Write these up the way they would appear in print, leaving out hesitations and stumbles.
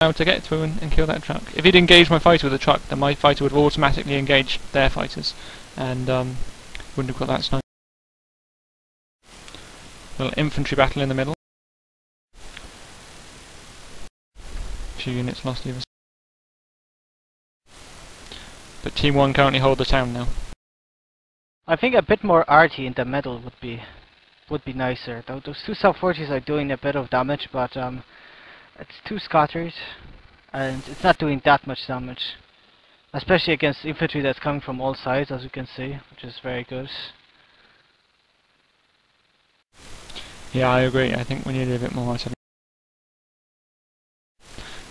allowed to get through and kill that truck. If he'd engaged my fighter with a truck, then my fighter would have automatically engaged their fighters, and wouldn't have got that snipe. Little infantry battle in the middle. 2 units lost either side. But Team 1 currently hold the town now. I think a bit more arty in the middle would be nicer. Though those two sub-40s are doing a bit of damage, but it's too scattered, and it's not doing that much damage. Especially against infantry that's coming from all sides, as you can see, which is very good. Yeah, I agree. I think we need a bit more artillery.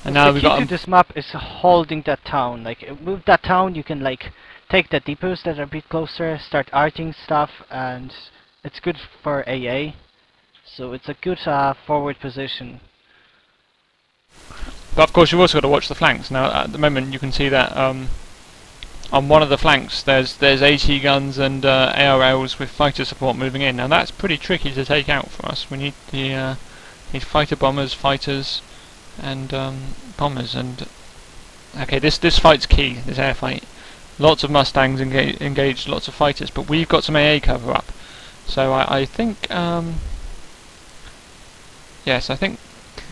And now now we've got this map is holding that town. Like with that town, you can like take the depots that are a bit closer, start arting stuff, and it's good for AA. So it's a good forward position. But of course, you've also got to watch the flanks. Now, at the moment, you can see that on one of the flanks, there's AT guns and ARLs with fighter support moving in. Now, that's pretty tricky to take out for us. We need the fighter bombers, fighters, and bombers. And okay, this fight's key. This air fight. Lots of Mustangs engaged, lots of fighters, but we've got some AA cover up. So I think, yes, I think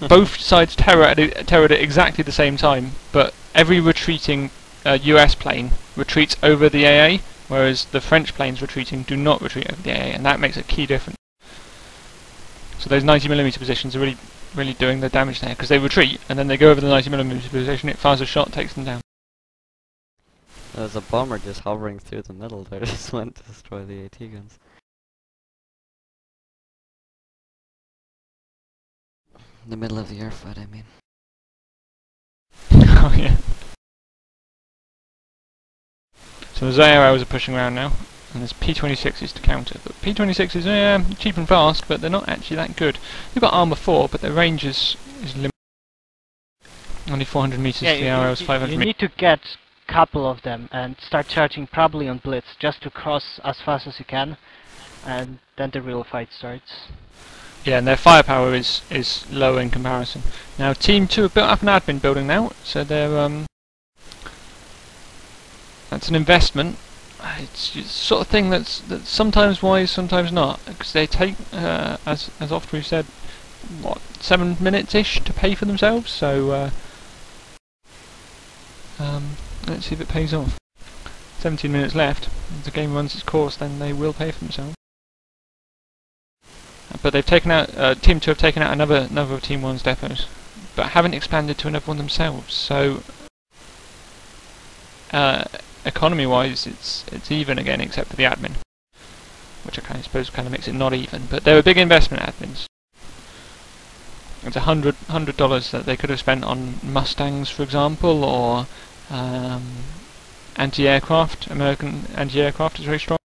both sides terrored at exactly the same time, but every retreating US plane retreats over the AA, whereas the French planes retreating do not retreat over the AA, and that makes a key difference. So those 90mm positions are really doing the damage there, because they retreat, and then they go over the 90mm position, it fires a shot, takes them down. There's a bomber just hovering through the middle there, just went to destroy the AT guns. In the middle of the airfight, I mean. Oh yeah. So the ARLs are pushing around now, and there's P26s to counter. But P26s are cheap and fast, but they're not actually that good. They've got armor 4, but their range is limited. Only 400 meters to the ARLs, 500 meters. You need to get a couple of them and start charging probably on blitz, just to cross as fast as you can, and then the real fight starts. Yeah, and their firepower is low in comparison. Now, Team 2 have built up an admin building now, so they're that's an investment. It's the sort of thing that's sometimes wise, sometimes not, because they take, as often we've said, what, 7 minutes-ish to pay for themselves. So let's see if it pays off. 17 minutes left. If the game runs its course, then they will pay for themselves. But they've taken out, Team 2 have taken out another of Team 1's depots, but haven't expanded to another one themselves. So, economy-wise, it's even again, except for the admin, which I suppose kind of makes it not even. But they're a big investment, admins. It's $100 that they could have spent on Mustangs, for example, or anti-aircraft. American anti-aircraft is very strong.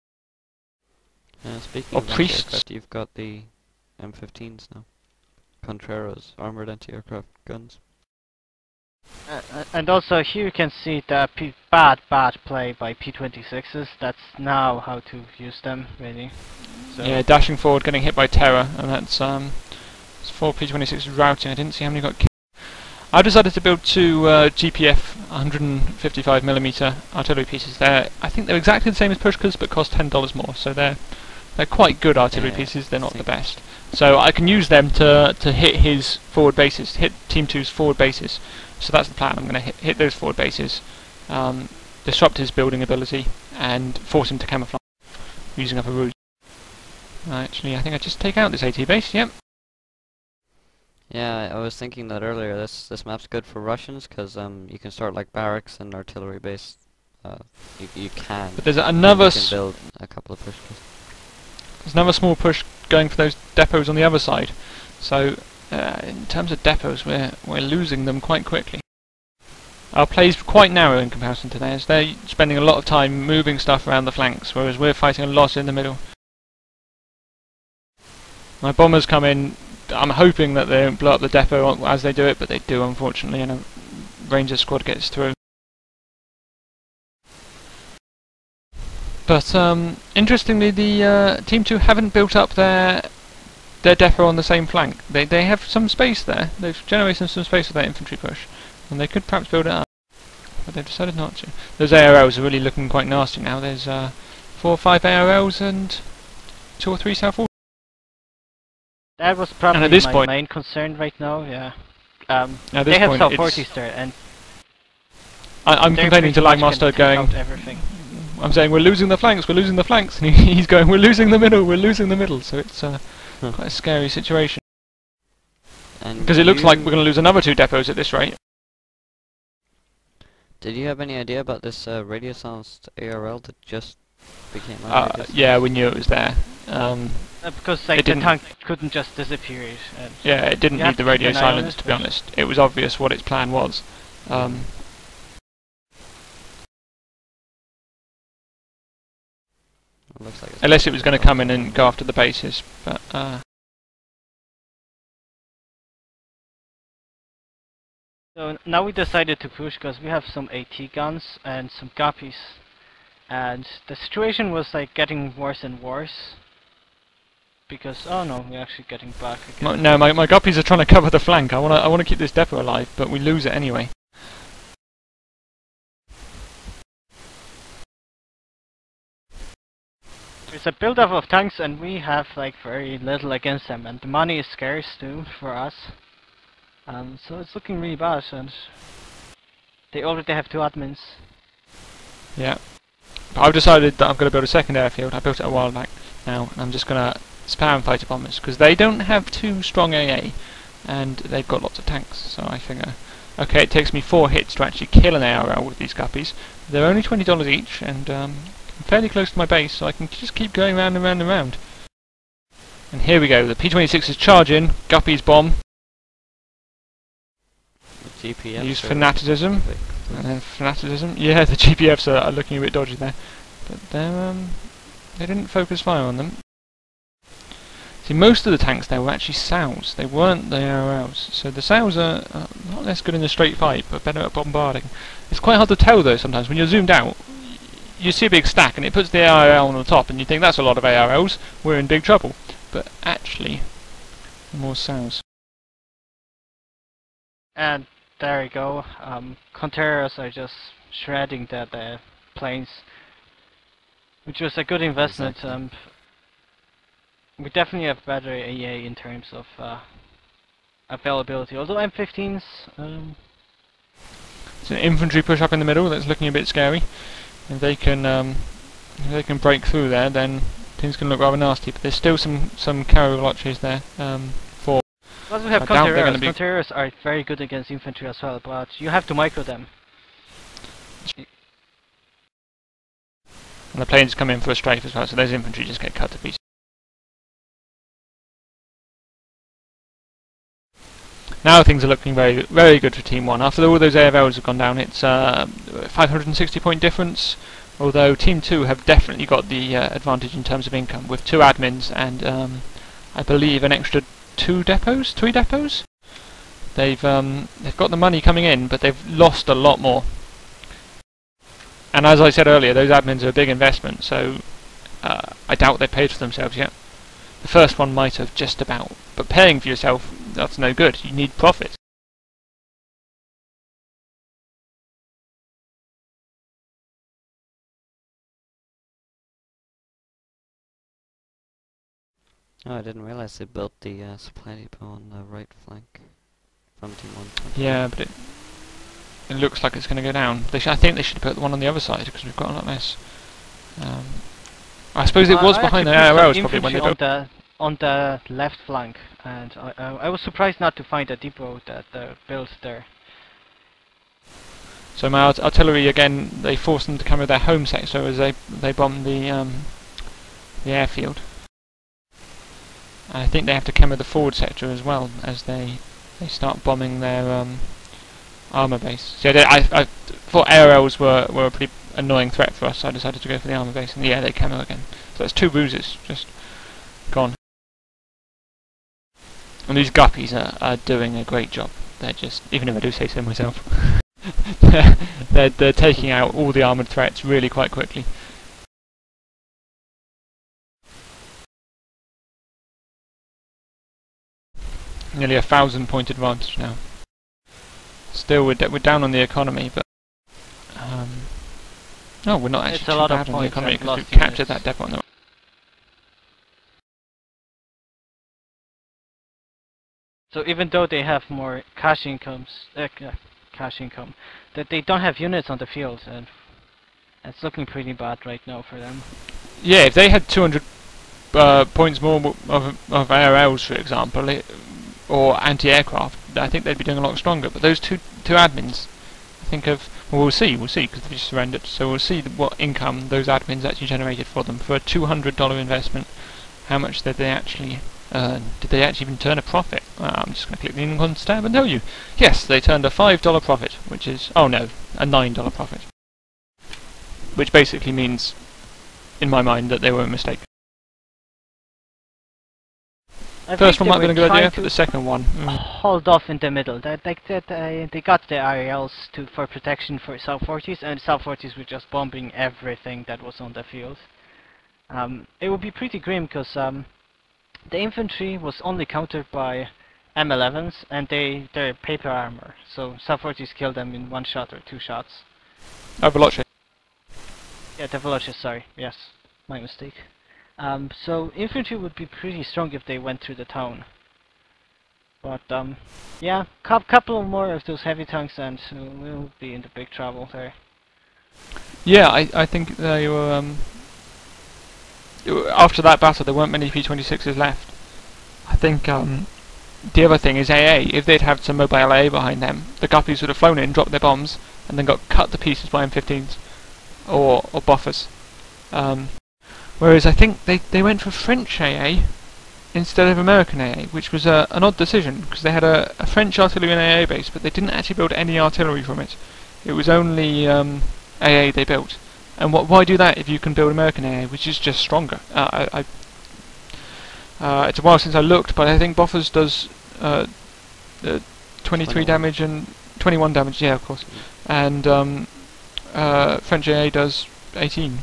Speaking or of priests, anti-aircraft, you've got the M15s now. Contreras, armored anti-aircraft guns. And also here you can see the bad play by P26s. That's now how to use them, really. So yeah, dashing forward, getting hit by terror, and that's 4 P26s routing. I didn't see how many got killed. I decided to build 2 GPF 155mm artillery pieces. I think they're exactly the same as Pushkas, but cost $10 more. So they're quite good artillery pieces. They're not the best. So I can use them to hit his forward bases, hit Team 2's forward bases. So that's the plan. I'm going to hit those forward bases, disrupt his building ability, and force him to camouflage using up a ruse. Actually, I think I just take out this AT base. Yep. Yeah, I was thinking that earlier. This map's good for Russians because you can start like barracks and artillery base. You can. But there's another. You can build a couple of pushkas. There's another small push going for those depots on the other side. So in terms of depots, we're losing them quite quickly. Our play's quite narrow in comparison to theirs. They're spending a lot of time moving stuff around the flanks, whereas we're fighting a lot in the middle. My bombers come in. I'm hoping that they don't blow up the depot as they do it, but they do, unfortunately, and a Ranger squad gets through. But interestingly, the Team 2 haven't built up their their depot on the same flank. They have some space there. They've generated some space with that infantry push, and they could perhaps build it up, but they've decided not to. Those ARLs are really looking quite nasty now. There's 4 or 5 ARLs and 2 or 3 South Forces. That was probably And at this my point, main concern right now. Yeah. at They this have point, South it's- Forties there, and I'm they're complaining to pretty much Langmaster, can take going. out everything. I'm saying we're losing the flanks, and he's going, we're losing the middle, we're losing the middle. So it's quite a scary situation. Because it looks like we're going to lose another 2 depots at this rate. Did you have any idea about this radio silenced ARL that just became out? Yeah, we knew it was there. Because like the tank couldn't just disappear. And Yeah, it didn't you need have the to keep radio an eye on silence, it, to be honest. It was obvious what its plan was. It looks like it's Unless it was going to come in and go after the bases, but So now we decided to push because we have some AT guns and some guppies, and the situation was like getting worse and worse. Because oh no, we're actually getting back again. my guppies are trying to cover the flank. I wanna keep this depot alive, but we lose it anyway. There's a build-up of tanks, and we have like very little against them, and the money is scarce too for us. So it's looking really bad, and they already have 2 admins. Yeah. But I've decided that I'm going to build a second airfield. I built it a while back now, and I'm just going to spam fighter bombers, because they don't have too strong AA, and they've got lots of tanks, so I figure, okay, it takes me 4 hits to actually kill an ARL with these guppies. They're only $20 each, and I'm fairly close to my base, so I can just keep going round and round and round. And here we go, the P-26 is charging, guppies bomb. GPS. Use fanaticism, and then fanaticism. Yeah, the GPFs are looking a bit dodgy there, but they didn't focus fire on them. See, most of the tanks there were actually SAUs. They weren't the ARLs. So the SAUs are not less good in a straight fight, but better at bombarding. It's quite hard to tell though sometimes when you're zoomed out. You see a big stack, and it puts the ARL on the top, and you think that's a lot of ARLs. We're in big trouble, but actually, more SAUs. And there we go. Contreras are just shredding the planes, which was a good investment. Exactly. We definitely have better AA in terms of availability. Although M15s, It's an infantry push up in the middle that's looking a bit scary. If they can break through there, then things can look rather nasty. But there's still some carrier veloces there. plus we have I doubt they're Contreras. gonna be- Contreras are very good against infantry as well, but you have to micro them. And the planes come in for a strafe as well, so those infantry just get cut to pieces. Now things are looking very, very good for Team 1. After all those AFLs have gone down, it's 560 point difference, although Team 2 have definitely got the advantage in terms of income, with 2 admins and I believe an extra 3 depots? They've got the money coming in, but they've lost a lot more. And as I said earlier, those admins are a big investment, so I doubt they paid for themselves yet. The first one might have just about, but paying for yourself, that's no good. You need profit. Oh, I didn't realize they built the supply depot on the right flank from Team 1. Yeah, but it looks like it's going to go down. I think they should have put the one on the other side, because we've got a lot less. I suppose it was behind the ARLs probably when they built. On the left flank, and I was surprised not to find a depot that built there. So my artillery again, they forced them to come with their home sector as they bombed the airfield. And I think they have to come with the forward sector as well as they start bombing their armour base. So I thought ARLs were a pretty annoying threat for us, so I decided to go for the armour base, and yeah, they came out again. So that's 2 ruses just gone. And these guppies are doing a great job. They're just, even if I do say so myself, they're taking out all the armoured threats really quite quickly. Nearly 1,000 point advantage now. Still, we're down on the economy, but no, we're not actually It's a too lot of bad on the points economy and because lost we've captured units. that depot on the. So even though they have more cash income, that they don't have units on the field, and it's looking pretty bad right now for them. Yeah, if they had 200 points more of ARLs, for example, or anti-aircraft, I think they'd be doing a lot stronger. But those two admins, I think well, we'll see, because they just surrendered. So we'll see what income those admins actually generated for them for a $200 investment. How much did they actually earn? Did they actually even turn a profit? I'm just going to click the income tab and tell you. Yes, they turned a $5 profit, which is a $9 profit, which basically means, in my mind, that they were a mistake. First one might have been a good idea, but the second one... hold off in the middle. They got the RALs for protection for South 40s, and South 40s were just bombing everything that was on the field. It would be pretty grim because the infantry was only countered by M11s, and they're paper armor. So South 40s killed them in 1 shot or 2 shots. Oh, Veloce. Yeah, the Velocis, sorry. Yes, my mistake. So infantry would be pretty strong if they went through the town. But yeah, couple more of those heavy tanks and we'll be into big trouble there. Yeah, I think they were... after that battle, there weren't many P-26s left. I think the other thing is AA. If they'd had some mobile AA behind them, the Guppies would have flown in, dropped their bombs, and then got cut to pieces by M15s or buffers. Whereas I think they went for French AA instead of American AA, which was an odd decision because they had a French artillery and AA base, but they didn't actually build any artillery from it. It was only AA they built. And why do that if you can build American AA, which is just stronger? It's a while since I looked, but I think Boffers does 23 damage and 21 damage, yeah, of course. And French AA does 18.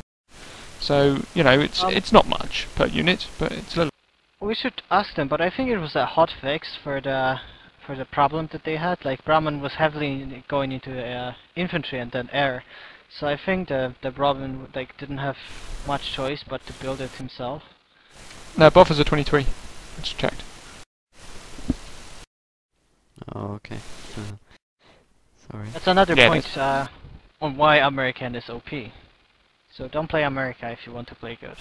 So, you know, it's not much per unit, but it's a little. We should ask them, but I think it was a hot fix for the problem that they had. Like Brahman was heavily going into infantry and then air, so I think the Brahman didn't have much choice but to build it himself. No, buffers are 23. I just checked. Oh, okay. Sorry. That's another point on why American is OP. So don't play America if you want to play good.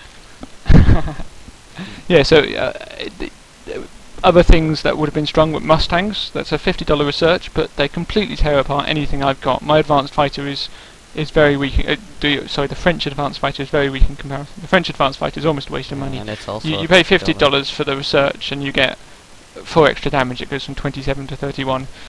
Yeah, so other things that would have been strong were Mustangs. That's a $50 research, but they completely tear apart anything I've got. My advanced fighter is very weak. The French advanced fighter is very weak in comparison. The French advanced fighter is almost a waste of money. And it's also you pay $50 for the research, and you get 4 extra damage. It goes from 27 to 31.